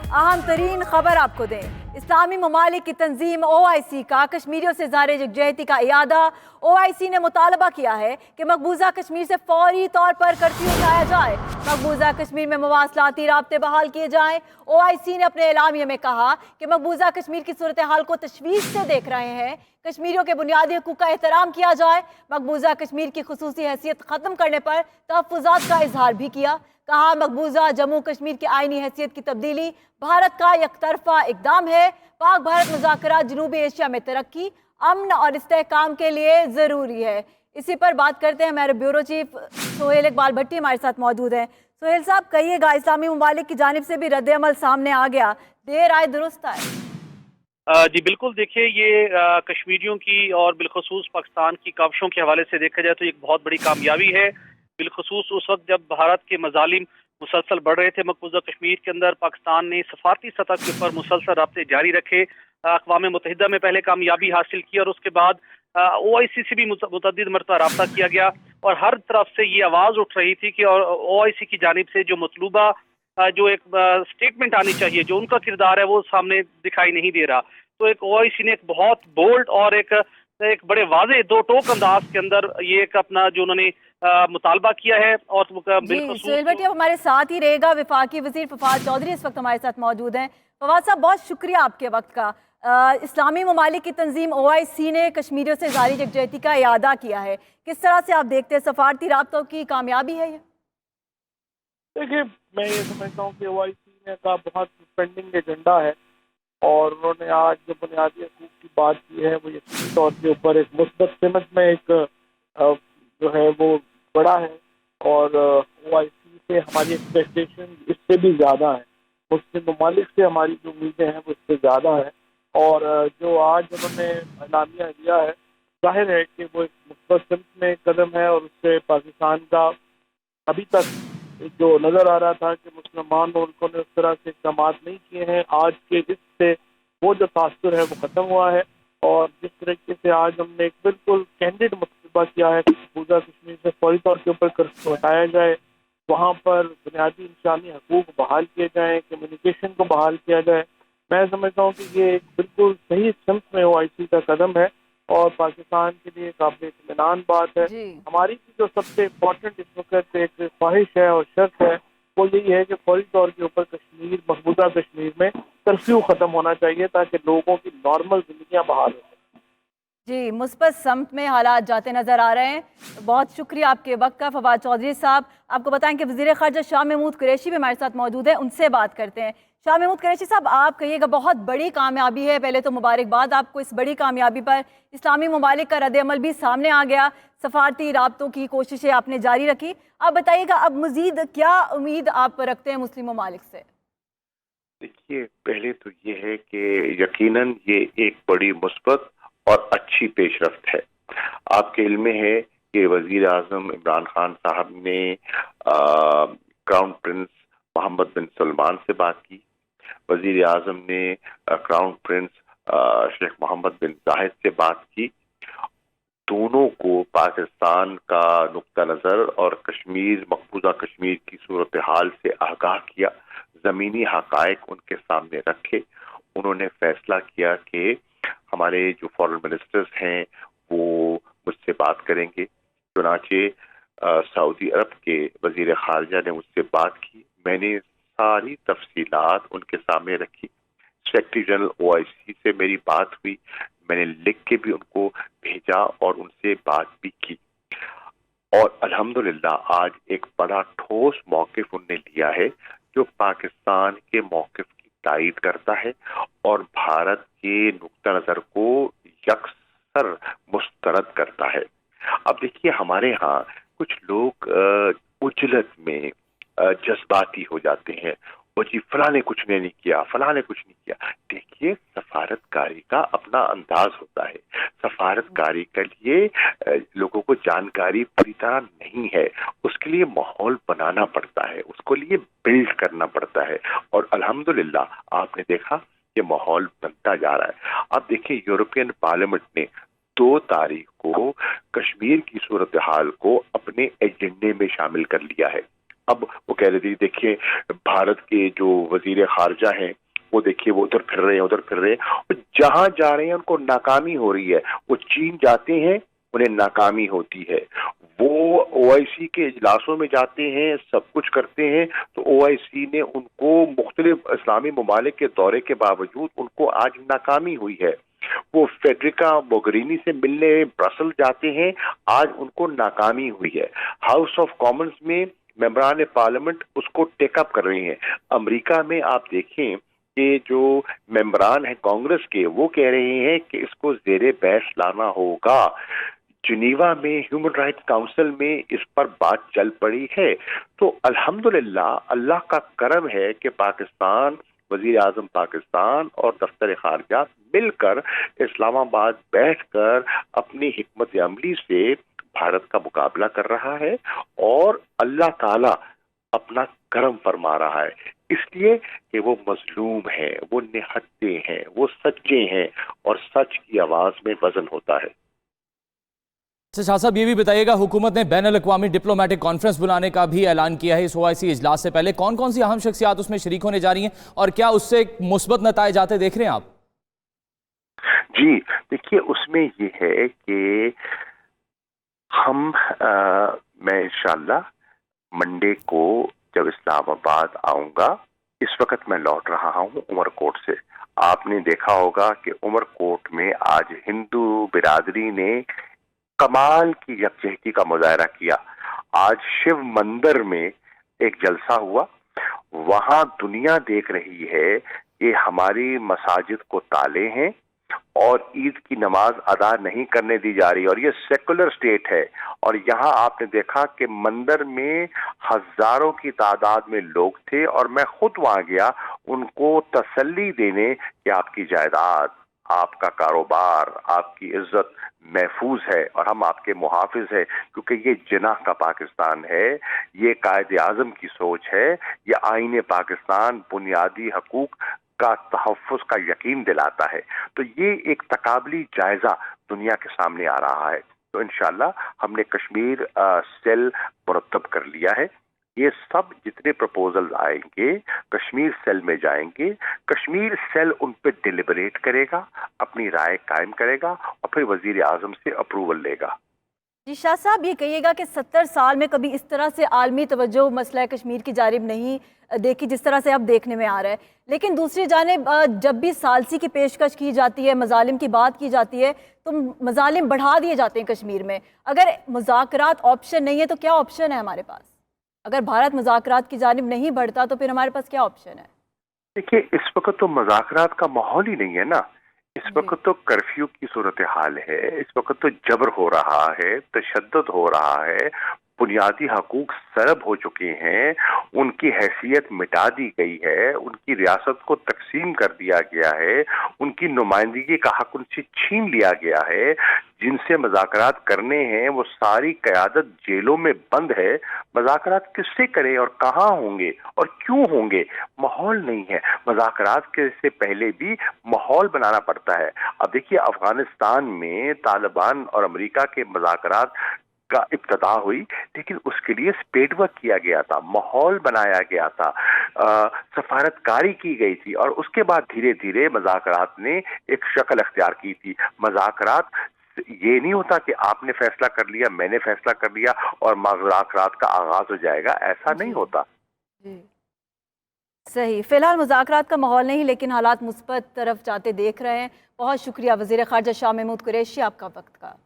अहम तरीन खबर आपको दें। इस्लामी ममालिक की तंजीम OIC का कश्मीरियों से ज़ाहिर यकजहती का इरादा। OIC ने मुतालबा किया है कि मकबूजा कश्मीर से फौरी तौर पर कर्फ्यू उठाया जाए, मकबूजा कश्मीर में मवासलाती राब्ते बहाल किए जाएं। OIC ने अपने एलामिया में कहा कि मकबूजा कश्मीर की सूरत हाल को तशवीश से देख रहे हैं, कश्मीरियों के बुनियादी हकूक़ का एहतराम किया जाए। मकबूजा कश्मीर की खुसूसी हैसियत ख़त्म करने पर तहफ़्फ़ुज़ात का इजहार भी किया। कहा मकबूजा जम्मू कश्मीर की आईनी हैसियत की तब्दीली भारत का एकतरफा इकदाम है। पाक भारत मुज़ाकरात जनूबी एशिया में तरक्की, अमन और इस्तेहकाम के लिए ज़रूरी है। इसी पर बात करते हैं, हमारे ब्यूरो चीफ सोहेल इकबाल भट्टी हमारे साथ मौजूद हैं। सोहेल साहब, कहिएगा, इस्लामी ममालिक की जानिब से भी रद्द अमल सामने आ गया, देर आए दुरुस्त आए। जी बिल्कुल, देखिए ये कश्मीरियों की और बिलखसूस पाकिस्तान की काविशों के हवाले से देखा जाए तो एक बहुत बड़ी कामयाबी है। बिलखसूस उस वक्त जब भारत के मजालिम मुसलसल बढ़ रहे थे मकबूजा कश्मीर के अंदर, पाकिस्तान ने सफारती सतह के ऊपर मुसलसल राब्ते जारी रखे। अक़वाम मुत्तहिदा में पहले कामयाबी हासिल की और उसके बाद OIC से भी मुतअद्दिद मरतबा राब्ता किया गया और हर तरफ से ये आवाज़ उठ रही थी कि OIC की जानिब से जो मतलूबा जो एक स्टेटमेंट आनी चाहिए, जो उनका किरदार है वो सामने दिखाई नहीं दे रहा। तो एक OIC ने एक बहुत बोल्ड और एक बड़े वाज़े दो टोक अंदाज के अंदर ये एक अपना जो उन्होंने मुतालबा किया है। और जी सोहेल भट्टी अब हमारे साथ ही रहेगा वफाकी वज़ीर फवाद चौधरी इस वक्त हमारे साथ मौजूद हैं। फवाद साहब, बहुत शुक्रिया आपके वक्त का। इस्लामी ममालिक की तंजीम OIC ने कश्मीरियों से जारी यकजहती का इरादा किया है, किस तरह से आप देखते हैं, सफारती राब्तों की कामयाबी है ये? देखिए, मैं ये समझता हूँ कि OIC का बहुत पेंडिंग एजेंडा है और उन्होंने आज जो बुनियादी हकूक़ की बात की है वो यकीनी तौर के ऊपर एक मुस्बत सिमत में एक जो है वो बड़ा है और OIC से हमारी एक्सपेक्टेशन इससे भी ज़्यादा है, मुस्लिम ममालिक से हमारी जो उम्मीदें हैं वो इससे ज़्यादा है। और जो आज उन्होंने एलामिया दिया है, जाहिर है कि वो एक मुस्बत सिमत में कदम है और उससे पाकिस्तान का अभी तक जो नज़र आ रहा था कि मुसलमान मुल्कों ने उस तरह से इक़दाम नहीं किए हैं, आज के इससे वो जो तासुर है वो ख़त्म हुआ है। और जिस तरीके से आज हमने एक बिल्कुल कैंडिड मुतालबा किया है मकबूजा कश्मीर से फौरी तौर के ऊपर कर्फ्यू हटाया जाए, वहाँ पर बुनियादी इंसानी हकूक़ बहाल किए जाएँ, कम्युनिकेशन को बहाल किया जाए, मैं समझता हूँ कि ये एक बिल्कुल सही सिमत में OIC का कदम है और पाकिस्तान के लिए काबिल इत्मीनान बात है। हमारी जो सबसे इम्पोर्टेंट इस वक्त एक ख्वाहिश है और शर्त है वो यही है कि फौरी तौर के ऊपर कश्मीर, मकबूजा कश्मीर में कर्फ्यू ख़त्म होना चाहिए ताकि लोगों की नॉर्मल जिंदगियाँ बहाल हो। जी, मुस्बत समत में हालात जाते नजर आ रहे हैं। बहुत शुक्रिया आपके वक्त का फवाद चौधरी साहब। आपको बताएं कि वज़ीर ख़ारजा शाह महमूद कुरैशी भी हमारे साथ मौजूद है, उनसे बात करते हैं। शाह महमूद कुरैशी साहब, आप कहिएगा, बहुत बड़ी कामयाबी है, पहले तो मुबारकबाद आपको इस बड़ी कामयाबी पर। इस्लामी ममालिक का रद्द-ए-अमल भी सामने आ गया, सफारती राब्तों की कोशिशें आपने जारी रखी। आप बताइएगा, अब मज़ीद क्या उम्मीद आप रखते हैं मुस्लिम ममालिक से? देखिए, पहले तो ये है कि यकीनन ये एक बड़ी मुस्बत और अच्छी पेशरफ्त है। आपके इल्म में है कि वज़ीर आज़म इमरान खान साहब ने क्राउन प्रिंस मोहम्मद बिन सलमान से बात की, वज़ीर आज़म ने क्राउन प्रिंस शेख मोहम्मद बिन जाहिद से बात की। दोनों को पाकिस्तान का नुक्ता नज़र और कश्मीर, मकबूजा कश्मीर की सूरत हाल से आगाह किया, ज़मीनी हक़ाइक़ उनके सामने रखे। उन्होंने फैसला किया कि हमारे जो फॉरेन मिनिस्टर्स हैं वो मुझसे बात करेंगे। चुनाचे सऊदी अरब के वज़ीर ख़ारजा ने मुझसे बात की, मैंने सारी तफसीलात उनके सामने रखी। सेक्रेटरी जनरल OIC से मेरी बात हुई, मैंने लिख के भी उनको भेजा और उनसे बात भी की और अल्हम्दुलिल्लाह आज एक बड़ा ठोस मौक़िफ़ उन्होंने लिया है जो पाकिस्तान के मौक़िफ़ की तायीद करता है और भारत के नुक्ता नज़र को यकसर मुस्तरद करता है। अब देखिए, हमारे यहाँ कुछ लोग उजलत में जज्बाती हो जाते हैं, वो जी फलां ने कुछ नहीं किया, फलां ने कुछ नहीं किया। देखिए, सफारतकारी का अपना अंदाज होता है, सफारतकारी के लिए लोगों को जानकारी पूरी तरह नहीं है, उसके लिए माहौल बनाना पड़ता है, उसको लिए बिल्ड करना पड़ता है और अल्हम्दुलिल्लाह आपने देखा कि माहौल बनता जा रहा है। अब देखिए, यूरोपियन पार्लियामेंट ने 2 तारीख को कश्मीर की सूरत हाल को अपने एजेंडे में शामिल कर लिया है। अब वो कह रहे थे देखिए भारत के जो वजीर खारजा हैं वो देखिए वो उधर फिर रहे हैं उधर फिर रहे हैं, और जहां जा रहे हैं उनको नाकामी हो रही है। वो चीन जाते हैं उन्हें नाकामी होती है, वो ओआईसी के इजलासों में जाते हैं, सब कुछ करते हैं, तो ओआईसी ने उनको मुख्तलिफ इस्लामी ममालिक के दौरे के बावजूद उनको आज नाकामी हुई है। वो फेडरिका मोगेरिनी से मिलने ब्रसल जाते हैं, आज उनको नाकामी हुई है। हाउस ऑफ कॉमन्स में मेंबरान पार्लियामेंट उसको टेकअप कर रहे हैं। अमेरिका में आप देखें कि जो मेंबरान हैं कांग्रेस के वो कह रहे हैं कि इसको ज़ेरे बहस लाना होगा। जिनीवा में ह्यूमन राइट्स काउंसिल में इस पर बात चल पड़ी है। तो अल्हम्दुलिल्लाह अल्लाह का करम है कि पाकिस्तान, वजीर आजम पाकिस्तान और दफ्तर खारजा मिलकर इस्लामाबाद बैठकर अपनी हिकमत अमली से भारत का मुकाबला कर रहा है, और अल्लाह ताला अपना करम फरमा रहा है, इसलिए कि वो मजलूम हैं, वो निहत्ते हैं, वो सच्चे हैं, और सच की आवाज में वजन होता है। शाह साहब ये भी बताइएगा, हुकूमत ने बैन अल-अक़वामी डिप्लोमेटिक कॉन्फ्रेंस बुलाने का भी ऐलान किया है इस ओआईसी इजलास से पहले। कौन कौन सी अहम शख्सियात उसमें शरीक होने जा रही हैं और क्या उससे मुस्बत नताइज आते देख रहे हैं आप? जी देखिए, उसमें ये है कि मैं इंशाअल्लाह मंडे को जब इस्लामाबाद आऊंगा, इस वक्त मैं लौट रहा हूं उमरकोट से। आपने देखा होगा कि उमरकोट में आज हिंदू बिरादरी ने कमाल की यकजहती का मुजाहरा किया। आज शिव मंदिर में एक जलसा हुआ, वहां दुनिया देख रही है कि हमारी मसाजिद को ताले हैं और ईद की नमाज अदा नहीं करने दी जा रही, और ये सेकुलर स्टेट है। और यहाँ आपने देखा कि मंदिर में हजारों की तादाद में लोग थे, और मैं खुद वहां गया उनको तसल्ली देने कि आपकी जायदाद, आपका कारोबार, आपकी इज्जत महफूज है और हम आपके मुहाफिज है, क्योंकि ये जिनाह का पाकिस्तान है, ये कायदे आजम की सोच है, ये आईने पाकिस्तान बुनियादी हकूक का तहफ़्फ़ुज़ का यकीन दिलाता है। तो ये एक तकाबली जायजा दुनिया के सामने आ रहा है। तो इंशाअल्लाह हमने कश्मीर सेल मुरतब कर लिया है। ये सब जितने प्रपोजल आएंगे कश्मीर सेल में जाएंगे, कश्मीर सेल उन पे डिलिबरेट करेगा, अपनी राय कायम करेगा और फिर वजीर आजम से अप्रूवल लेगा। जी शाह साहब, ये कहिएगा कि 70 साल में कभी इस तरह से आलमी तवज्जो मसला कश्मीर की जानिब नहीं देखी जिस तरह से अब देखने में आ रहा है, लेकिन दूसरी जानिब जब भी सालसी की पेशकश की जाती है, मजालिम की बात की जाती है, तो मजालिम बढ़ा दिए जाते हैं कश्मीर में। अगर मुज़ाकरात ऑप्शन नहीं है तो क्या ऑप्शन है हमारे पास? अगर भारत मुज़ाकरात की जानिब नहीं बढ़ता तो फिर हमारे पास क्या ऑप्शन है? देखिए, इस वक्त तो मुज़ाकरात का माहौल ही नहीं है ना। इस वक्त तो कर्फ्यू की सूरत हाल है, इस वक्त तो जबर हो रहा है, तशद्दुद हो रहा है, बुनियादी हकूक सरब हो चुके हैं, उनकी हैसियत मिटा दी गई है, उनकी रियासत को तकसीम कर दिया गया है, उनकी नुमाइंदगी का हक उनसे छीन लिया गया है। जिनसे मज़ाकरात करने हैं वो सारी क़यादत जेलों में बंद है। मज़ाकरात किससे करें और कहाँ होंगे और क्यों होंगे? माहौल नहीं है। मज़ाकरात के से पहले भी माहौल बनाना पड़ता है। अब देखिए, अफगानिस्तान में तालिबान और अमेरिका के मज़ाकरात का इब्तदा हुई, लेकिन उसके लिए स्पेड वर्क किया गया था, माहौल बनाया गया था, सफारतकारी की गई थी, और उसके बाद धीरे धीरे मज़ाकरात ने एक शक्ल अख्तियार की थी। मज़ाकरात ये नहीं होता कि आपने फैसला कर लिया, मैंने फैसला कर लिया और मुज़ाकरात का आगाज हो जाएगा, ऐसा नहीं होता। सही, फिलहाल मुज़ाकरात का माहौल नहीं, लेकिन हालात मुस्बत तरफ जाते देख रहे हैं। बहुत शुक्रिया वज़ीर ख़ारजा शाह महमूद कुरैशी आपका वक्त का।